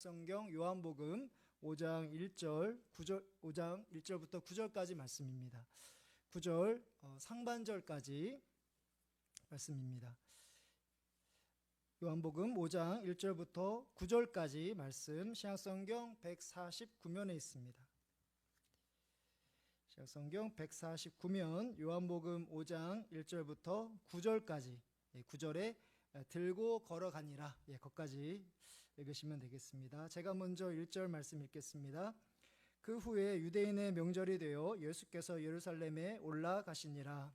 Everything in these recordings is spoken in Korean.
신약성경 요한복음 5장 1절부터 9절까지 말씀입니다. 9절 상반절까지 말씀입니다. 요한복음 5장 1절부터 9절까지 말씀 신약성경 149면에 있습니다. 신약성경 149면 요한복음 5장 1절부터 9절까지 9절에 들고 걸어가니라 거기까지 읽으시면 되겠습니다. 제가 먼저 1절 말씀 읽겠습니다. 그 후에 유대인의 명절이 되어 예수께서 예루살렘에 올라가시니라.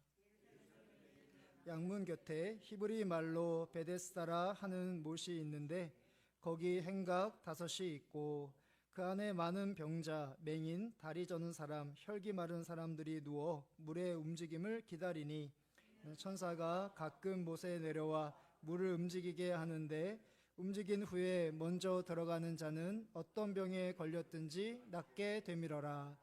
양문 곁에 히브리 말로 베데스다라 하는 못이 있는데 거기 행각 5이 있고 그 안에 많은 병자, 맹인, 다리 저는 사람, 혈기 마른 사람들이 누워 물의 움직임을 기다리니 천사가 가끔 못에 내려와 물을 움직이게 하는데 움직인 후에 먼저 들어가는 자는 어떤 병에 걸렸든지 낫게 되밀어라.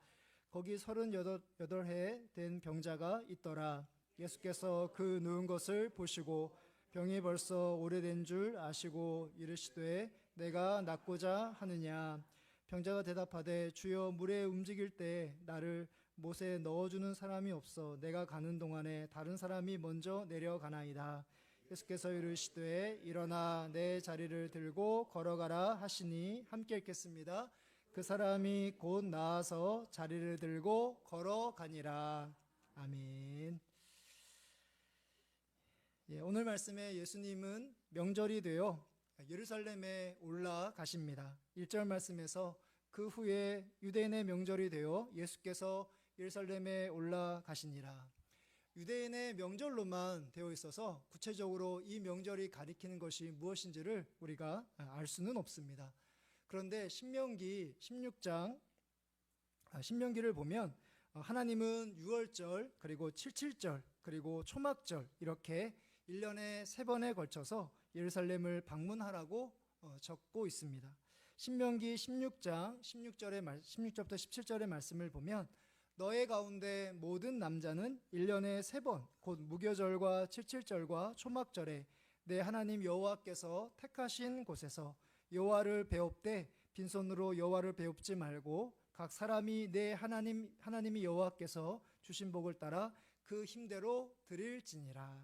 거기 38해 된 병자가 있더라. 예수께서 그 누운 것을 보시고 병이 벌써 오래된 줄 아시고 이르시되 내가 낫고자 하느냐. 병자가 대답하되 주여 물에 움직일 때 나를 못에 넣어주는 사람이 없어 내가 가는 동안에 다른 사람이 먼저 내려가나이다. 예수께서 이르시되 일어나 내 자리를 들고 걸어가라 하시니 함께 읽겠습니다. 그 사람이 곧 나아서 자리를 들고 걸어가니라. 아멘. 오늘 말씀에 예수님은 명절이 되어 예루살렘에 올라가십니다. 1절 말씀에서 그 후에 유대인의 명절이 되어 예수께서 예루살렘에 올라가시니라. 유대인의 명절로만 되어 있어서 구체적으로 이 명절이 가리키는 것이 무엇인지를 우리가 알 수는 없습니다. 그런데 신명기 16장 신명기를 보면 하나님은 유월절 그리고 칠칠절 그리고 초막절 이렇게 1년에 3번에 걸쳐서 예루살렘을 방문하라고 적고 있습니다. 신명기 16장 16절부터 17절의 말씀을 보면 너의 가운데 모든 남자는 1년에 3번 곧 무교절과 칠칠절과 초막절에 내 하나님 여호와께서 택하신 곳에서 여호와를 배웁되 빈손으로 여호와를 배웁지 말고 각 사람이 내 하나님이 여호와께서 주신 복을 따라 그 힘대로 드릴지니라.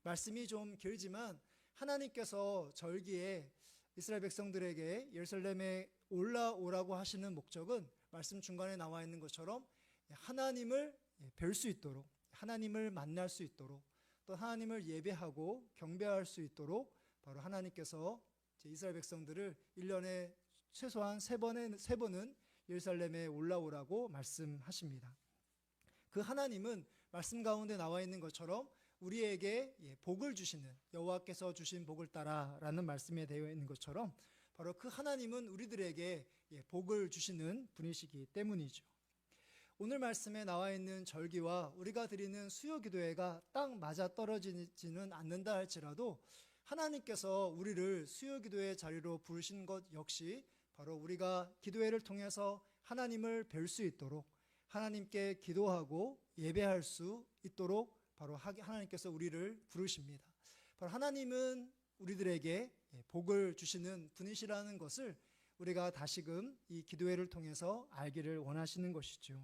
말씀이 좀 길지만 하나님께서 절기에 이스라엘 백성들에게 예루살렘에 올라오라고 하시는 목적은 말씀 중간에 나와 있는 것처럼 하나님을 뵐 수 있도록 하나님을 만날 수 있도록 또 하나님을 예배하고 경배할 수 있도록 바로 하나님께서 이스라엘 백성들을 1년에 최소한 3번은 예루살렘에 올라오라고 말씀하십니다. 그 하나님은 말씀 가운데 나와 있는 것처럼 우리에게 복을 주시는 여호와께서 주신 복을 따라라는 말씀에 되어 있는 것처럼 바로 그 하나님은 우리들에게 복을 주시는 분이시기 때문이죠. 오늘 말씀에 나와 있는 절기와 우리가 드리는 수요 기도회가 딱 맞아 떨어지지는 않는다 할지라도 하나님께서 우리를 수요 기도회 자리로 부르신 것 역시 바로 우리가 기도회를 통해서 하나님을 뵐 수 있도록 하나님께 기도하고 예배할 수 있도록 바로 하나님께서 우리를 부르십니다. 바로 하나님은 우리들에게 복을 주시는 분이시라는 것을 우리가 다시금 이 기도회를 통해서 알기를 원하시는 것이죠.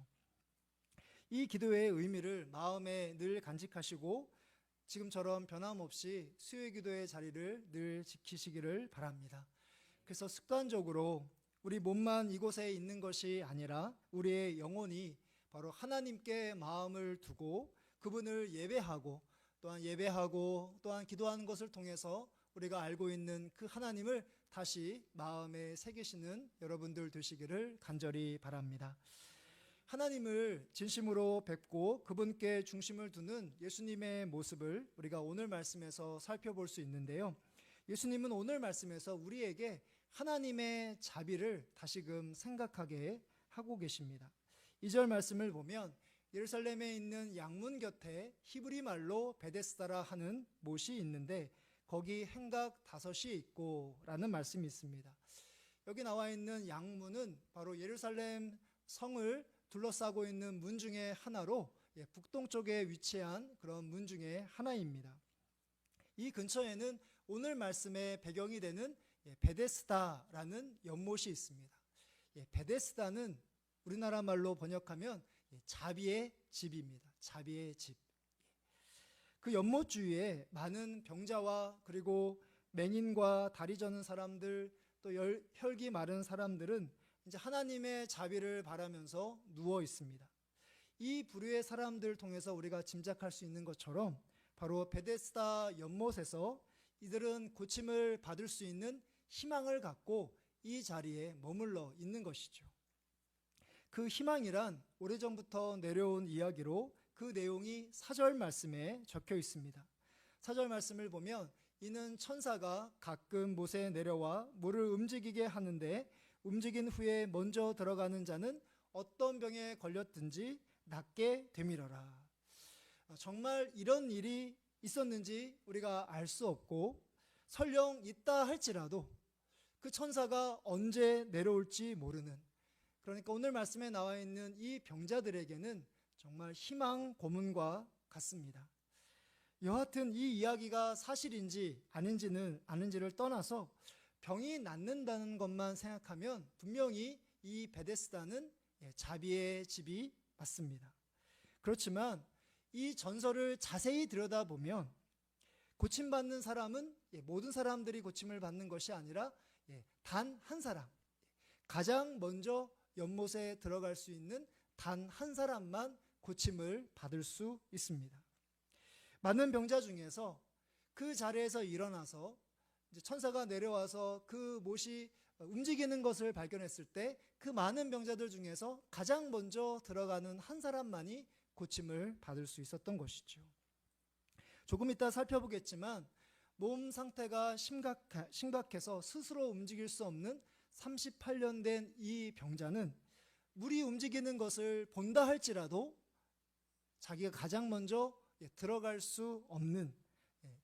이 기도회의 의미를 마음에 늘 간직하시고 지금처럼 변함없이 수요 기도의 자리를 늘 지키시기를 바랍니다. 그래서 습관적으로 우리 몸만 이곳에 있는 것이 아니라 우리의 영혼이 바로 하나님께 마음을 두고 그분을 예배하고 또한 기도하는 것을 통해서 우리가 알고 있는 그 하나님을 다시 마음에 새기시는 여러분들 되시기를 간절히 바랍니다. 하나님을 진심으로 뵙고 그분께 중심을 두는 예수님의 모습을 우리가 오늘 말씀에서 살펴볼 수 있는데요. 예수님은 오늘 말씀에서 우리에게 하나님의 자비를 다시금 생각하게 하고 계십니다. 2절 말씀을 보면 예루살렘에 있는 양문 곁에 히브리 말로 베데스다라 하는 못이 있는데 거기 행각 5이 있고 라는 말씀이 있습니다. 여기 나와 있는 양문은 바로 예루살렘 성을 둘러싸고 있는 문 중에 하나로 북동쪽에 위치한 그런 문 중에 하나입니다. 이 근처에는 오늘 말씀의 배경이 되는 베데스다라는 연못이 있습니다. 베데스다는 우리나라 말로 번역하면 자비의 집입니다. 자비의 집. 그 연못 주위에 많은 병자와 그리고 맹인과 다리 저는 사람들, 또 혈기 마른 사람들은 이제 하나님의 자비를 바라면서 누워 있습니다. 이 부류의 사람들 통해서 우리가 짐작할 수 있는 것처럼 바로 베데스다 연못에서 이들은 고침을 받을 수 있는 희망을 갖고 이 자리에 머물러 있는 것이죠. 그 희망이란 오래전부터 내려온 이야기로 그 내용이 4절 말씀에 적혀 있습니다. 4절 말씀을 보면 이는 천사가 가끔 못에 내려와 물을 움직이게 하는데 움직인 후에 먼저 들어가는 자는 어떤 병에 걸렸든지 낫게 되밀어라. 정말 이런 일이 있었는지 우리가 알 수 없고 설령 있다 할지라도 그 천사가 언제 내려올지 모르는, 그러니까 오늘 말씀에 나와 있는 이 병자들에게는 정말 희망 고문과 같습니다. 여하튼 이 이야기가 사실인지 아닌지를 떠나서 병이 낫는다는 것만 생각하면 분명히 이 베데스다는 자비의 집이 맞습니다. 그렇지만 이 전설을 자세히 들여다보면 고침받는 사람은 모든 사람들이 고침을 받는 것이 아니라 단 한 사람, 가장 먼저 연못에 들어갈 수 있는 단 한 사람만 고침을 받을 수 있습니다. 많은 병자 중에서 그 자리에서 일어나서 이제 천사가 내려와서 그 못이 움직이는 것을 발견했을 때 그 많은 병자들 중에서 가장 먼저 들어가는 한 사람만이 고침을 받을 수 있었던 것이죠. 조금 이따 살펴보겠지만 몸 상태가 심각해서 스스로 움직일 수 없는 38년 된 이 병자는 물이 움직이는 것을 본다 할지라도 자기가 가장 먼저 들어갈 수 없는,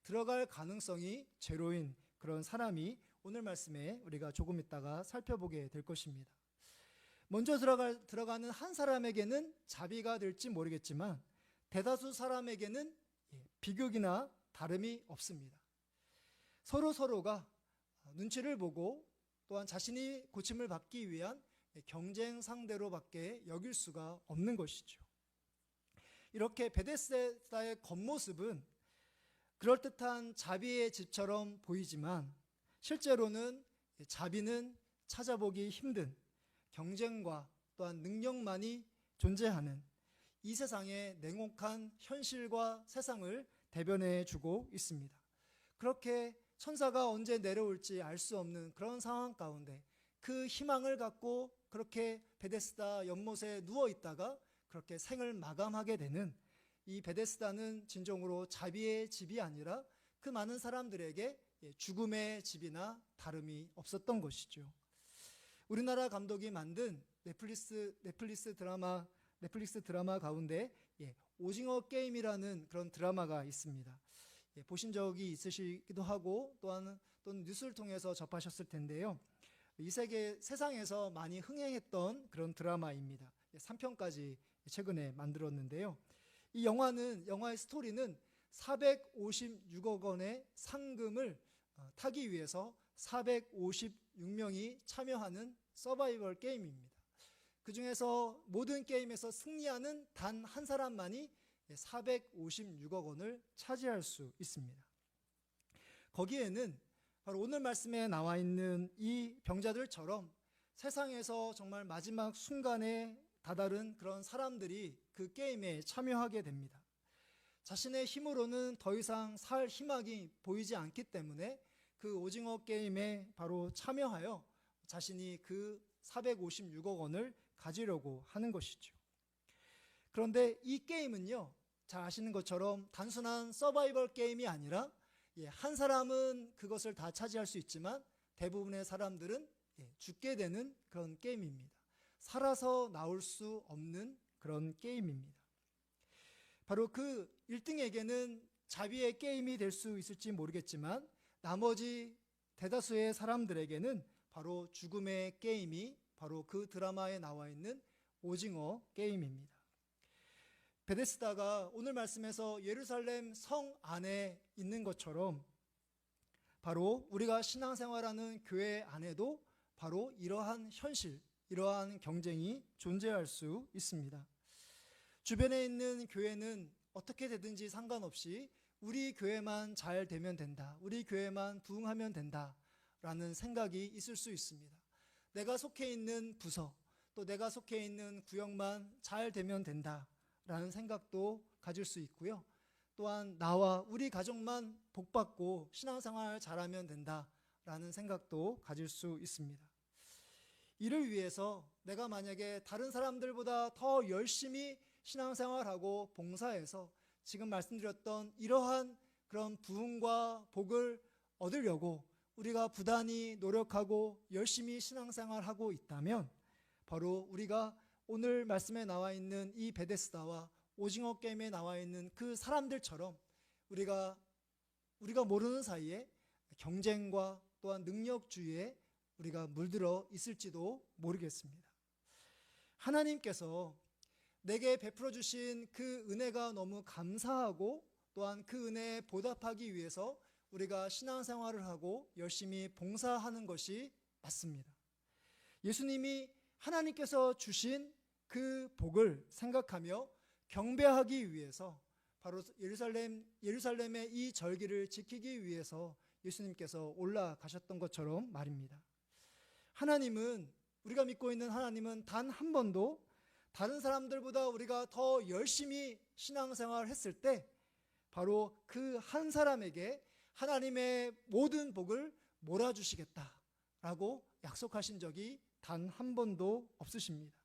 들어갈 가능성이 제로인 그런 사람이 오늘 말씀에 우리가 조금 있다가 살펴보게 될 것입니다. 먼저 들어가는 한 사람에게는 자비가 될지 모르겠지만 대다수 사람에게는 비극이나 다름이 없습니다. 서로가 눈치를 보고 또한 자신이 고침을 받기 위한 경쟁 상대로밖에 여길 수가 없는 것이죠. 이렇게 베데스다의 겉모습은 그럴듯한 자비의 집처럼 보이지만 실제로는 자비는 찾아보기 힘든 경쟁과 또한 능력만이 존재하는 이 세상의 냉혹한 현실과 세상을 대변해 주고 있습니다. 그렇게 천사가 언제 내려올지 알 수 없는 그런 상황 가운데 그 희망을 갖고 그렇게 베데스다 연못에 누워 있다가 그렇게 생을 마감하게 되는 이 베데스다는 진정으로 자비의 집이 아니라 그 많은 사람들에게 죽음의 집이나 다름이 없었던 것이죠. 우리나라 감독이 만든 넷플릭스 드라마 가운데 오징어 게임이라는 그런 드라마가 있습니다. 보신 적이 있으시기도 하고 또는 뉴스를 통해서 접하셨을 텐데요. 이 세상에서 많이 흥행했던 그런 드라마입니다. 3편까지 최근에 만들었는데요. 이 영화의 스토리는 456억 원의 상금을 타기 위해서 456명이 참여하는 서바이벌 게임입니다. 그 중에서 모든 게임에서 승리하는 단 한 사람만이 456억 원을 차지할 수 있습니다. 거기에는 바로 오늘 말씀에 나와 있는 이 병자들처럼 세상에서 정말 마지막 순간에 다다른 그런 사람들이 그 게임에 참여하게 됩니다. 자신의 힘으로는 더 이상 살 희망이 보이지 않기 때문에 그 오징어 게임에 바로 참여하여 자신이 그 456억 원을 가지려고 하는 것이죠. 그런데 이 게임은요, 잘 아시는 것처럼 단순한 서바이벌 게임이 아니라 한 사람은 그것을 다 차지할 수 있지만 대부분의 사람들은 죽게 되는 그런 게임입니다. 살아서 나올 수 없는 그런 게임입니다. 바로 그 1등에게는 자비의 게임이 될 수 있을지 모르겠지만 나머지 대다수의 사람들에게는 바로 죽음의 게임이 바로 그 드라마에 나와 있는 오징어 게임입니다. 베데스다가 오늘 말씀에서 예루살렘 성 안에 있는 것처럼 바로 우리가 신앙생활하는 교회 안에도 바로 이러한 현실, 이러한 경쟁이 존재할 수 있습니다. 주변에 있는 교회는 어떻게 되든지 상관없이 우리 교회만 잘 되면 된다, 우리 교회만 부흥하면 된다라는 생각이 있을 수 있습니다. 내가 속해 있는 부서, 또 내가 속해 있는 구역만 잘 되면 된다라는 생각도 가질 수 있고요. 또한 나와 우리 가족만 복받고 신앙생활 잘하면 된다라는 생각도 가질 수 있습니다. 이를 위해서 내가 만약에 다른 사람들보다 더 열심히 신앙생활하고 봉사해서 지금 말씀드렸던 이러한 그런 부흥과 복을 얻으려고 우리가 부단히 노력하고 열심히 신앙생활하고 있다면 바로 우리가 오늘 말씀에 나와 있는 이 베데스다와 오징어 게임에 나와 있는 그 사람들처럼 우리가 모르는 사이에 경쟁과 또한 능력주의에 우리가 물들어 있을지도 모르겠습니다. 하나님께서 내게 베풀어 주신 그 은혜가 너무 감사하고 또한 그 은혜에 보답하기 위해서 우리가 신앙생활을 하고 열심히 봉사하는 것이 맞습니다. 예수님이 하나님께서 주신 그 복을 생각하며 경배하기 위해서 바로 예루살렘의 이 절기를 지키기 위해서 예수님께서 올라가셨던 것처럼 말입니다. 하나님은, 우리가 믿고 있는 하나님은 단 한 번도 다른 사람들보다 우리가 더 열심히 신앙생활을 했을 때 바로 그 한 사람에게 하나님의 모든 복을 몰아주시겠다라고 약속하신 적이 단 한 번도 없으십니다.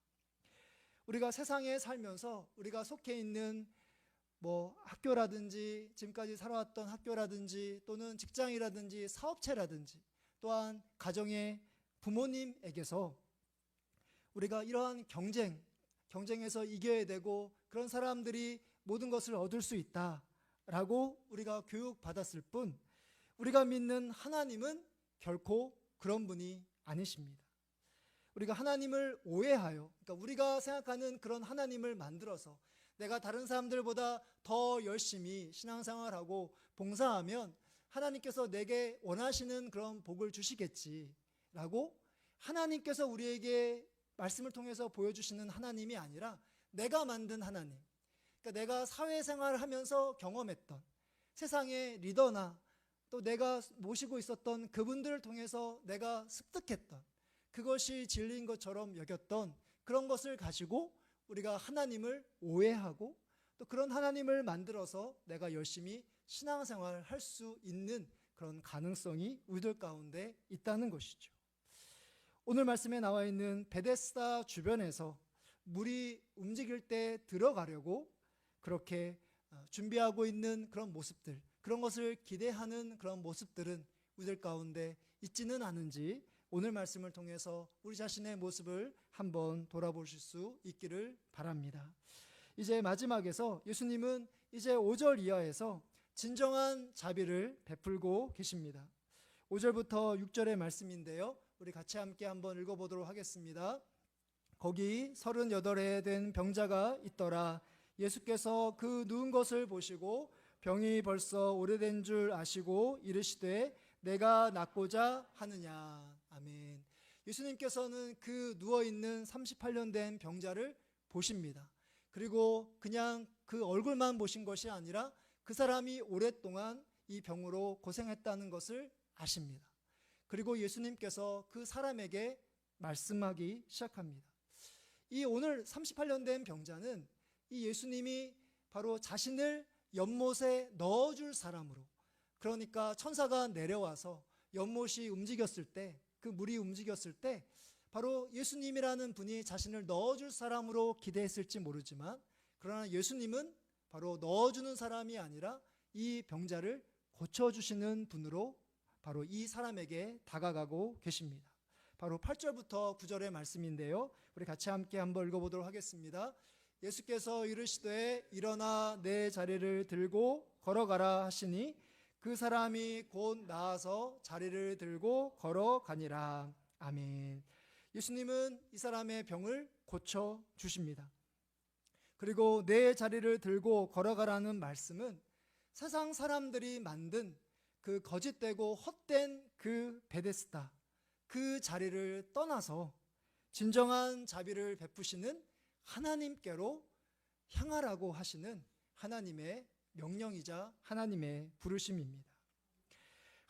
우리가 세상에 살면서 우리가 속해 있는 학교라든지 지금까지 살아왔던 학교라든지 또는 직장이라든지 사업체라든지 또한 가정의 부모님에게서 우리가 이러한 경쟁에서 이겨야 되고 그런 사람들이 모든 것을 얻을 수 있다라고 우리가 교육받았을 뿐 우리가 믿는 하나님은 결코 그런 분이 아니십니다. 우리가 하나님을 오해하여, 그러니까 우리가 생각하는 그런 하나님을 만들어서 내가 다른 사람들보다 더 열심히 신앙생활하고 봉사하면 하나님께서 내게 원하시는 그런 복을 주시겠지라고 하나님께서 우리에게 말씀을 통해서 보여주시는 하나님이 아니라 내가 만든 하나님, 그러니까 내가 사회생활을 하면서 경험했던 세상의 리더나 또 내가 모시고 있었던 그분들을 통해서 내가 습득했던 그것이 진리인 것처럼 여겼던 그런 것을 가지고 우리가 하나님을 오해하고 또 그런 하나님을 만들어서 내가 열심히 신앙생활을 할 수 있는 그런 가능성이 우리들 가운데 있다는 것이죠. 오늘 말씀에 나와 있는 베데스다 주변에서 물이 움직일 때 들어가려고 그렇게 준비하고 있는 그런 모습들, 그런 것을 기대하는 그런 모습들은 우리들 가운데 있지는 않은지 오늘 말씀을 통해서 우리 자신의 모습을 한번 돌아보실 수 있기를 바랍니다. 이제 마지막에서 예수님은 이제 5절 이하에서 진정한 자비를 베풀고 계십니다. 5절부터 6절의 말씀인데요. 우리 같이 함께 한번 읽어보도록 하겠습니다. 거기 38에 된 병자가 있더라. 예수께서 그 누운 것을 보시고 병이 벌써 오래된 줄 아시고 이르시되 내가 낫고자 하느냐. 아멘. 예수님께서는 그 누워있는 38년 된 병자를 보십니다. 그리고 그냥 그 얼굴만 보신 것이 아니라 그 사람이 오랫동안 이 병으로 고생했다는 것을 아십니다. 그리고 예수님께서 그 사람에게 말씀하기 시작합니다. 이 오늘 38년 된 병자는 이 예수님이 바로 자신을 연못에 넣어줄 사람으로, 그러니까 천사가 내려와서 연못이 움직였을 때, 그 물이 움직였을 때 바로 예수님이라는 분이 자신을 넣어줄 사람으로 기대했을지 모르지만 그러나 예수님은 바로 넣어주는 사람이 아니라 이 병자를 고쳐주시는 분으로 바로 이 사람에게 다가가고 계십니다. 바로 8절부터 9절의 말씀인데요. 우리 같이 함께 한번 읽어보도록 하겠습니다. 예수께서 이르시되 일어나 내 자리를 들고 걸어가라 하시니 그 사람이 곧 나아서 자리를 들고 걸어가니라. 아멘. 예수님은 이 사람의 병을 고쳐주십니다. 그리고 내 자리를 들고 걸어가라는 말씀은 세상 사람들이 만든 그 거짓되고 헛된 그 베데스다, 그 자리를 떠나서 진정한 자비를 베푸시는 하나님께로 향하라고 하시는 하나님의 명령이자 하나님의 부르심입니다.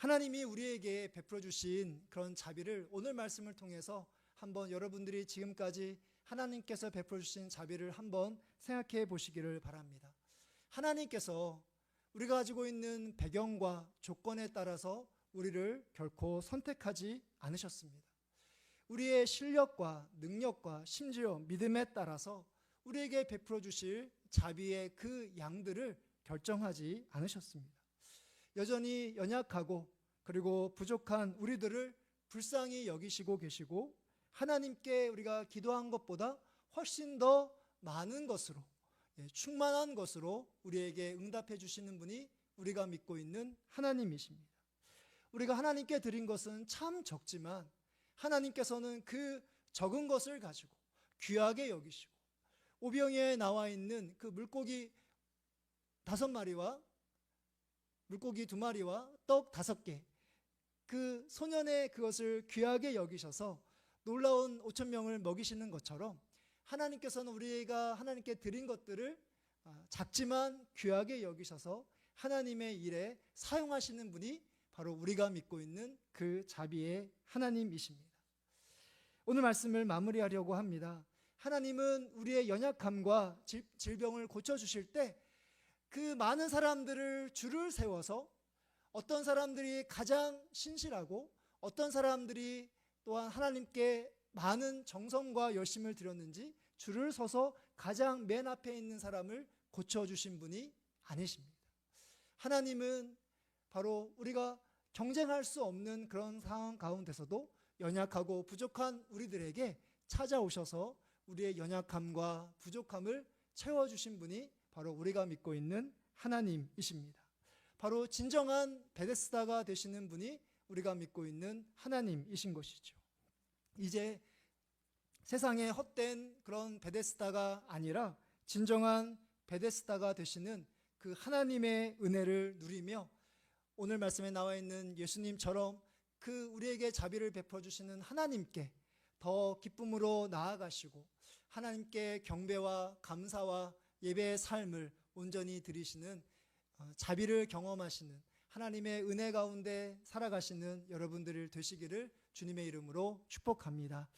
하나님이 우리에게 베풀어 주신 그런 자비를 오늘 말씀을 통해서 한번 여러분들이 지금까지 하나님께서 베풀어 주신 자비를 한번 생각해 보시기를 바랍니다. 하나님께서 우리가 가지고 있는 배경과 조건에 따라서 우리를 결코 선택하지 않으셨습니다. 우리의 실력과 능력과 심지어 믿음에 따라서 우리에게 베풀어 주실 자비의 그 양들을 결정하지 않으셨습니다. 여전히 연약하고 그리고 부족한 우리들을 불쌍히 여기시고 계시고 하나님께 우리가 기도한 것보다 훨씬 더 많은 것으로, 충만한 것으로 우리에게 응답해 주시는 분이 우리가 믿고 있는 하나님이십니다. 우리가 하나님께 드린 것은 참 적지만 하나님께서는 그 적은 것을 가지고 귀하게 여기시고 오병이에 나와 있는 그 물고기 5마리와 물고기 2마리와 떡 5개, 그 소년의 그것을 귀하게 여기셔서 놀라운 5,000명을 먹이시는 것처럼 하나님께서는 우리가 하나님께 드린 것들을 작지만 귀하게 여기셔서 하나님의 일에 사용하시는 분이 바로 우리가 믿고 있는 그 자비의 하나님이십니다. 오늘 말씀을 마무리하려고 합니다. 하나님은 우리의 연약함과 질병을 고쳐주실 때 그 많은 사람들을 줄을 세워서 어떤 사람들이 가장 신실하고 어떤 사람들이 또한 하나님께 많은 정성과 열심을 들였는지 줄을 서서 가장 맨 앞에 있는 사람을 고쳐주신 분이 아니십니다. 하나님은 바로 우리가 경쟁할 수 없는 그런 상황 가운데서도 연약하고 부족한 우리들에게 찾아오셔서 우리의 연약함과 부족함을 채워주신 분이 바로 우리가 믿고 있는 하나님이십니다. 바로 진정한 베데스다가 되시는 분이 우리가 믿고 있는 하나님이신 것이죠. 이제 세상의 헛된 그런 베데스다가 아니라 진정한 베데스다가 되시는 그 하나님의 은혜를 누리며 오늘 말씀에 나와 있는 예수님처럼 그 우리에게 자비를 베풀어 주시는 하나님께 더 기쁨으로 나아가시고 하나님께 경배와 감사와 예배의 삶을 온전히 드리시는 자비를 경험하시는 하나님의 은혜 가운데 살아가시는 여러분들 되시기를 주님의 이름으로 축복합니다.